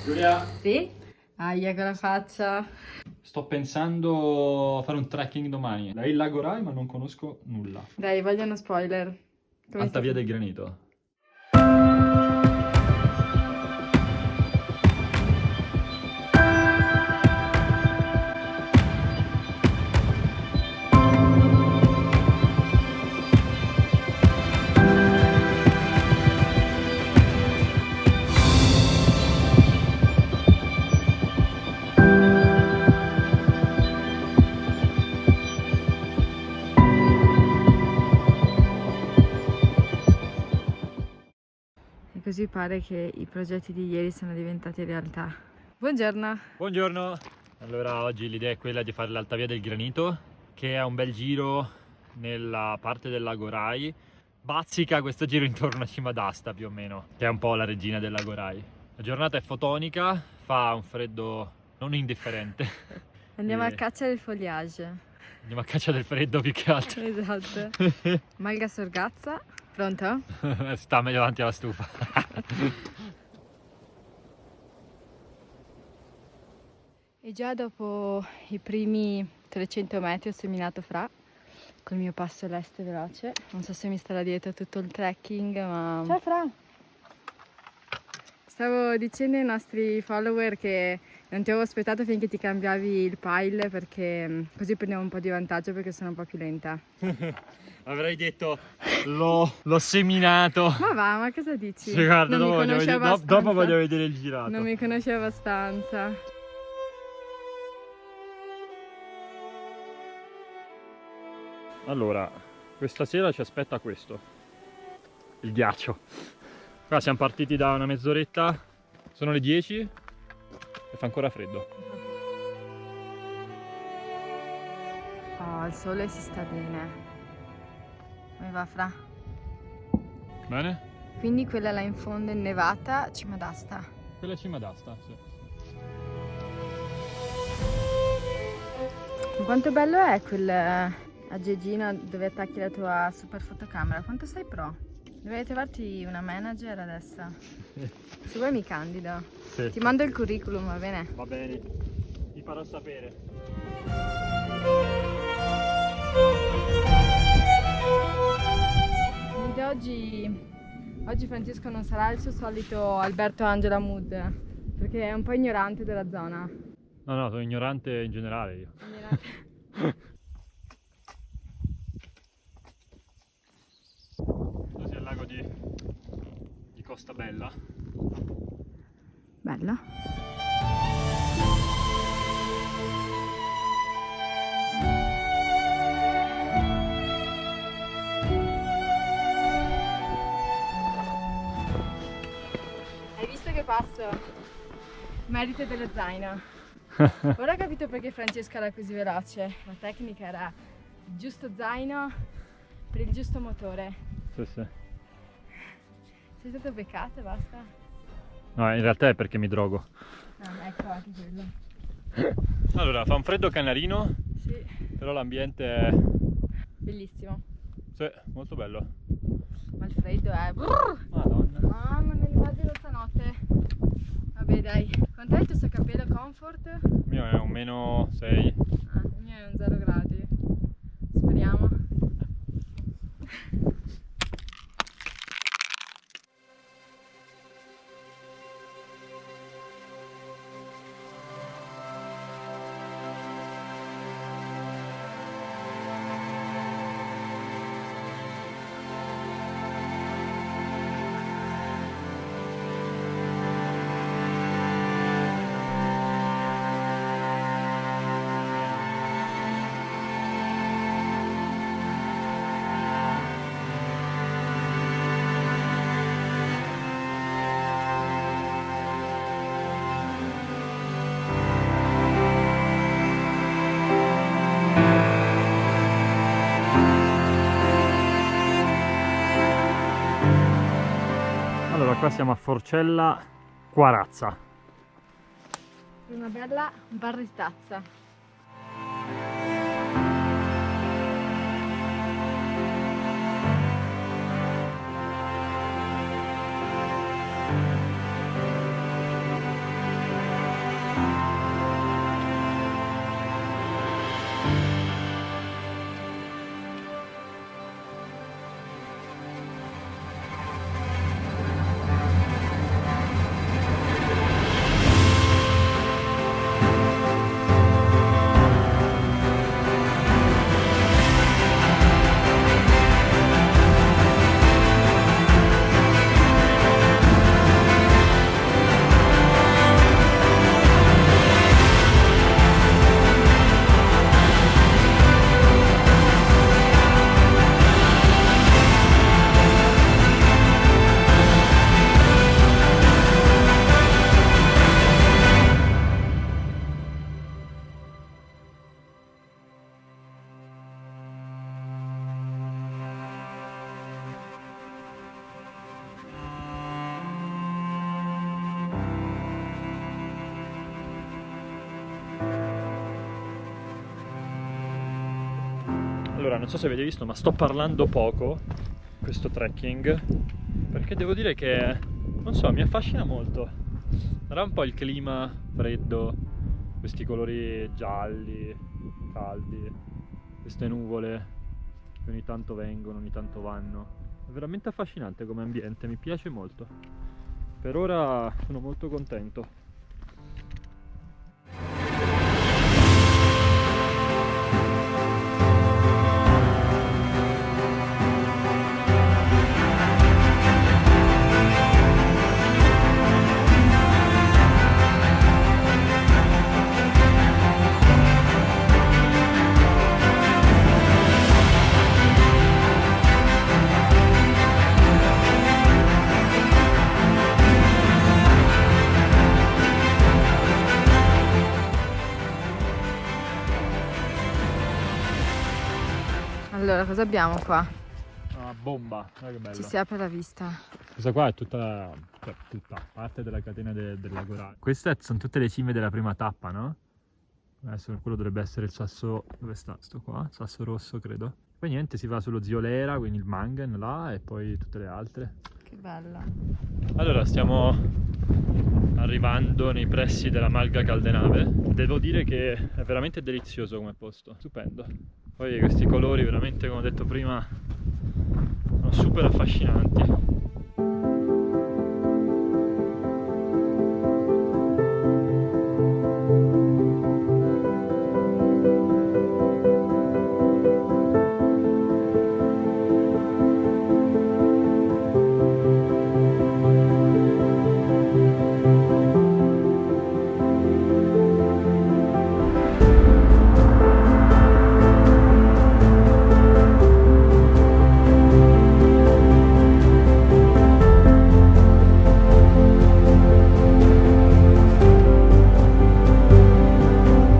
Giulia, Sì? Aia, con la faccia. sto pensando a fare un trekking domani. È il Lago Rai, ma non conosco nulla. Dai, voglio uno spoiler. Come Alta sta Via finendo? del Granito. E così pare che i progetti di ieri sono diventati realtà. Buongiorno. Buongiorno. Allora, oggi l'idea è quella di fare l'Alta Via del Granito, che è un bel giro nella parte del Lago Rai. Bazzica questo giro intorno a Cima d'Asta più o meno, che è un po' la regina del Lago Rai. La giornata è fotonica, fa un freddo non indifferente. Andiamo a E caccia del foliage. andiamo a caccia del freddo più che altro. Esatto. Malga sorgazza. Pronto? Sta meglio davanti alla stufa. E già dopo i primi 300 metri ho seminato Fra col mio passo leste e veloce. Non so se mi starà dietro tutto il trekking, ma... Ciao Fra! Stavo dicendo ai nostri follower che non ti avevo aspettato finché ti cambiavi il pile perché così prendiamo un po' di vantaggio perché sono un po' più lenta. Avrei detto l'ho seminato. Ma va, ma cosa dici? Sì, guarda, Non mi conosci abbastanza. dopo voglio vedere il girato. Non mi conosci abbastanza. Allora, questa sera ci aspetta questo, il ghiaccio. Qua siamo partiti da una mezz'oretta, sono le 10 e fa ancora freddo. Oh, il sole si sta bene. Come va, Fra? Bene? Quindi quella là in fondo è innevata, Cima d'Asta. Quella è Cima d'Asta, sì. Quanto bello è quel aggeggino dove attacchi la tua super fotocamera? Quanto sei pro? Dovrei trovarti una manager adesso. Se vuoi mi candido. Sì. Ti mando il curriculum, va bene? Va bene, ti farò sapere. Oggi Francesco non sarà il suo solito Alberto Angela mood, perché è un po' ignorante della zona. No, sono ignorante in generale io. Questo sia il lago di Costa Bella. Bello. Hai visto che passo? Merito dello zaino. Ora ho capito perché Francesca era così veloce. La tecnica era il giusto zaino per il giusto motore. Sì, sì. Sei stato beccato e basta? No, in realtà è perché mi drogo. Ah, ecco anche quello. Allora, fa un freddo canarino, Sì, però l'ambiente è bellissimo. sì, molto bello. Ma il freddo è... Brrr! Madonna. Mamma, me l'immagino stanotte. Vabbè dai, quant'è il tuo sacapello comfort? Il mio è un meno 6. Ah, il mio è un 0 gradi. Speriamo. Allora, qua siamo a Forcella Quarazza. Una bella barritazza. Allora, non so se avete visto, ma sto parlando poco questo trekking, perché devo dire che, non so, mi affascina molto. Sarà un po' il clima freddo, questi colori gialli, caldi, queste nuvole che ogni tanto vengono, ogni tanto vanno. È veramente affascinante come ambiente, mi piace molto. Per ora sono molto contento. Allora, cosa abbiamo qua? Una bomba, guarda che bello. Ci si apre la vista. Questa qua è tutta, cioè, tutta parte della catena del Lago Rai. Queste sono tutte le cime della prima tappa, no? Adesso quello dovrebbe essere il sasso, dove sta sto qua? Sasso rosso, credo. Poi niente, si va sullo Ziolera, quindi il Mangan là, e poi tutte le altre. Che bella. Allora, stiamo arrivando nei pressi della Malga Caldenave. Devo dire che è veramente delizioso come posto, stupendo. Poi questi colori veramente, come ho detto prima, sono super affascinanti.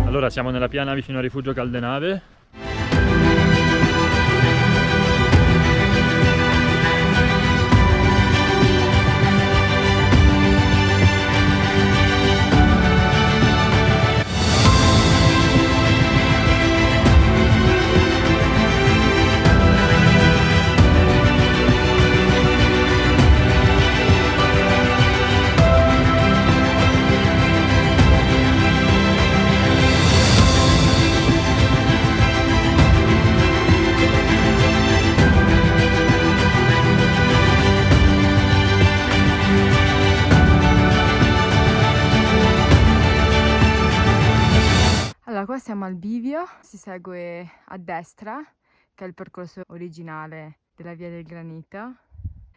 Allora, siamo nella piana vicino al rifugio Caldenave. Allora, qua siamo al bivio, si segue a destra, che è il percorso originale della Via del Granito.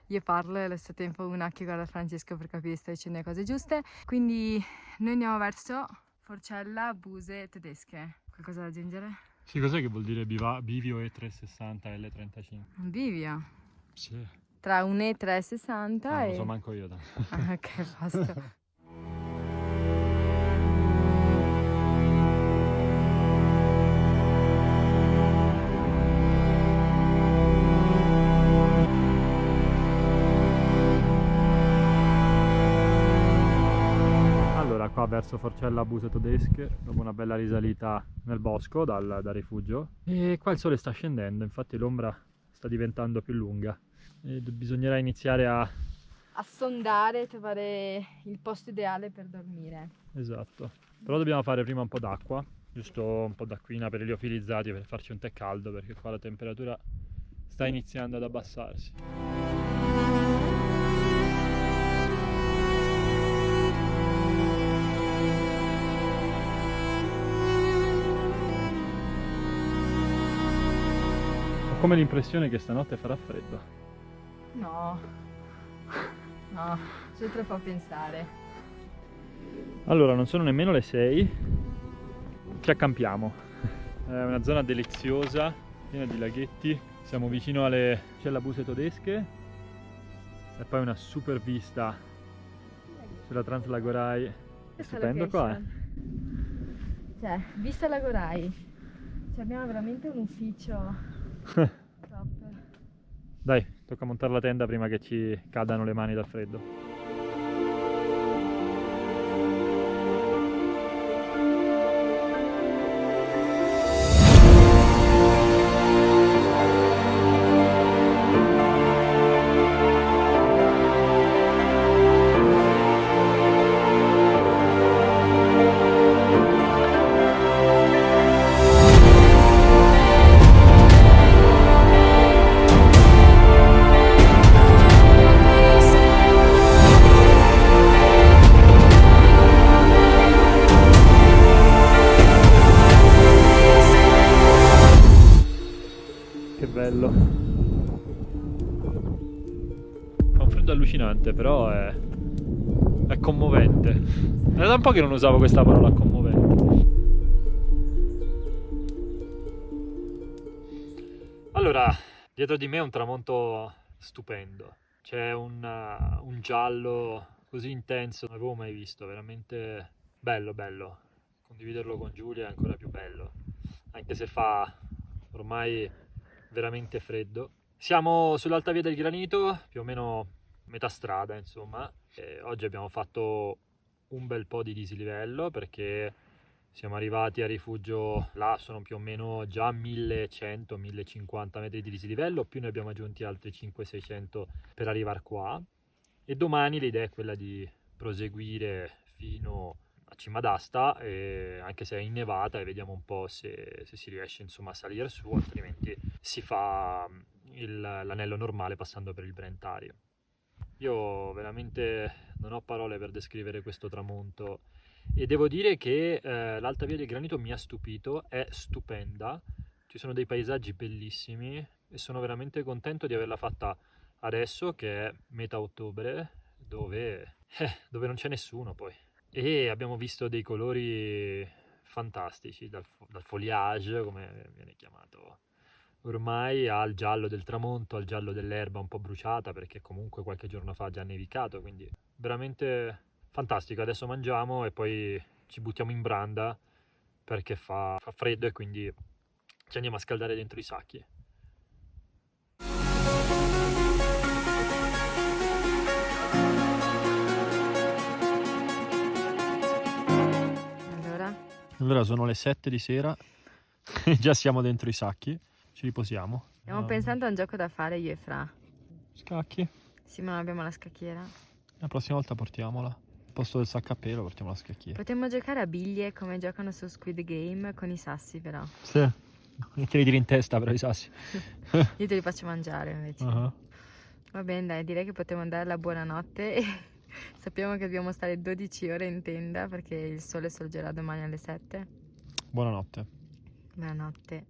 Io parlo e allo stesso tempo una che guarda Francesco per capire se sto dicendo le cose giuste. Quindi noi andiamo verso Forcella, Buse Tedesche. Qualcosa da aggiungere? Sì, cos'è che vuol dire bivio E360 L35? Un bivio. Sì. Tra un E360 Non e... lo so manco io. Ah, ok, basta. Allora, qua verso Forcella Buse Tedesche, dopo una bella risalita nel bosco dal rifugio. E qua il sole sta scendendo, infatti l'ombra sta diventando più lunga. E bisognerà iniziare a... Sondare e trovare il posto ideale per dormire. Esatto. Però dobbiamo fare prima un po' d'acqua, giusto un po' d'acquina per i liofilizzati, per farci un tè caldo, perché qua la temperatura sta iniziando ad abbassarsi. Ho come l'impressione che stanotte farà freddo. No, no, c'è troppo a pensare. Allora, non sono nemmeno le 6, ci accampiamo. È una zona deliziosa, piena di laghetti. Siamo vicino alle Buse Tedesche e poi una super vista sulla Translagorai. È stupendo qua, Cioè, vista Lagorai, abbiamo veramente un ufficio top. Dai, tocca montare la tenda prima che ci cadano le mani dal freddo. bello. Fa un freddo allucinante, però è commovente. È da un po' che non usavo questa parola, commovente. Allora, dietro di me è un tramonto stupendo. C'è un giallo così intenso, non avevo mai visto, veramente bello, bello. Condividerlo con Giulia è ancora più bello, anche se fa ormai veramente freddo. Siamo sull'Alta Via del Granito, più o meno metà strada, insomma. E oggi abbiamo fatto un bel po' di dislivello perché siamo arrivati a rifugio, là sono più o meno già 1100-1050 metri di dislivello, più ne abbiamo aggiunti altri 500-600 per arrivare qua. E domani l'idea è quella di proseguire fino a Cima d'Asta, anche se è innevata, e vediamo un po' se si riesce insomma a salire su, altrimenti si fa l'anello normale passando per il Brentario. Io veramente non ho parole per descrivere questo tramonto e devo dire che l'Alta Via del Granito mi ha stupito, è stupenda, ci sono dei paesaggi bellissimi e sono veramente contento di averla fatta adesso che è metà ottobre, dove non c'è nessuno poi. E abbiamo visto dei colori fantastici, dal foliage, come viene chiamato ormai, al giallo del tramonto, al giallo dell'erba un po' bruciata, perché comunque qualche giorno fa ha già nevicato, quindi veramente fantastico. Adesso mangiamo e poi ci buttiamo in branda perché fa freddo e quindi ci andiamo a scaldare dentro i sacchi. Allora sono le 7 di sera e già siamo dentro i sacchi, ci riposiamo. Stiamo pensando a un gioco da fare io e Fra. Scacchi? Sì, ma non abbiamo la scacchiera. La prossima volta portiamola. Al posto del sacco a pelo portiamo la scacchiera. Potremmo giocare a biglie come giocano su Squid Game con i sassi però. Sì, e te li tiri in testa però i sassi. Io te li faccio mangiare invece. Va bene, dai, direi che potremmo dare la buonanotte e sappiamo che dobbiamo stare 12 ore in tenda perché il sole sorgerà domani alle 7. Buonanotte. Buonanotte.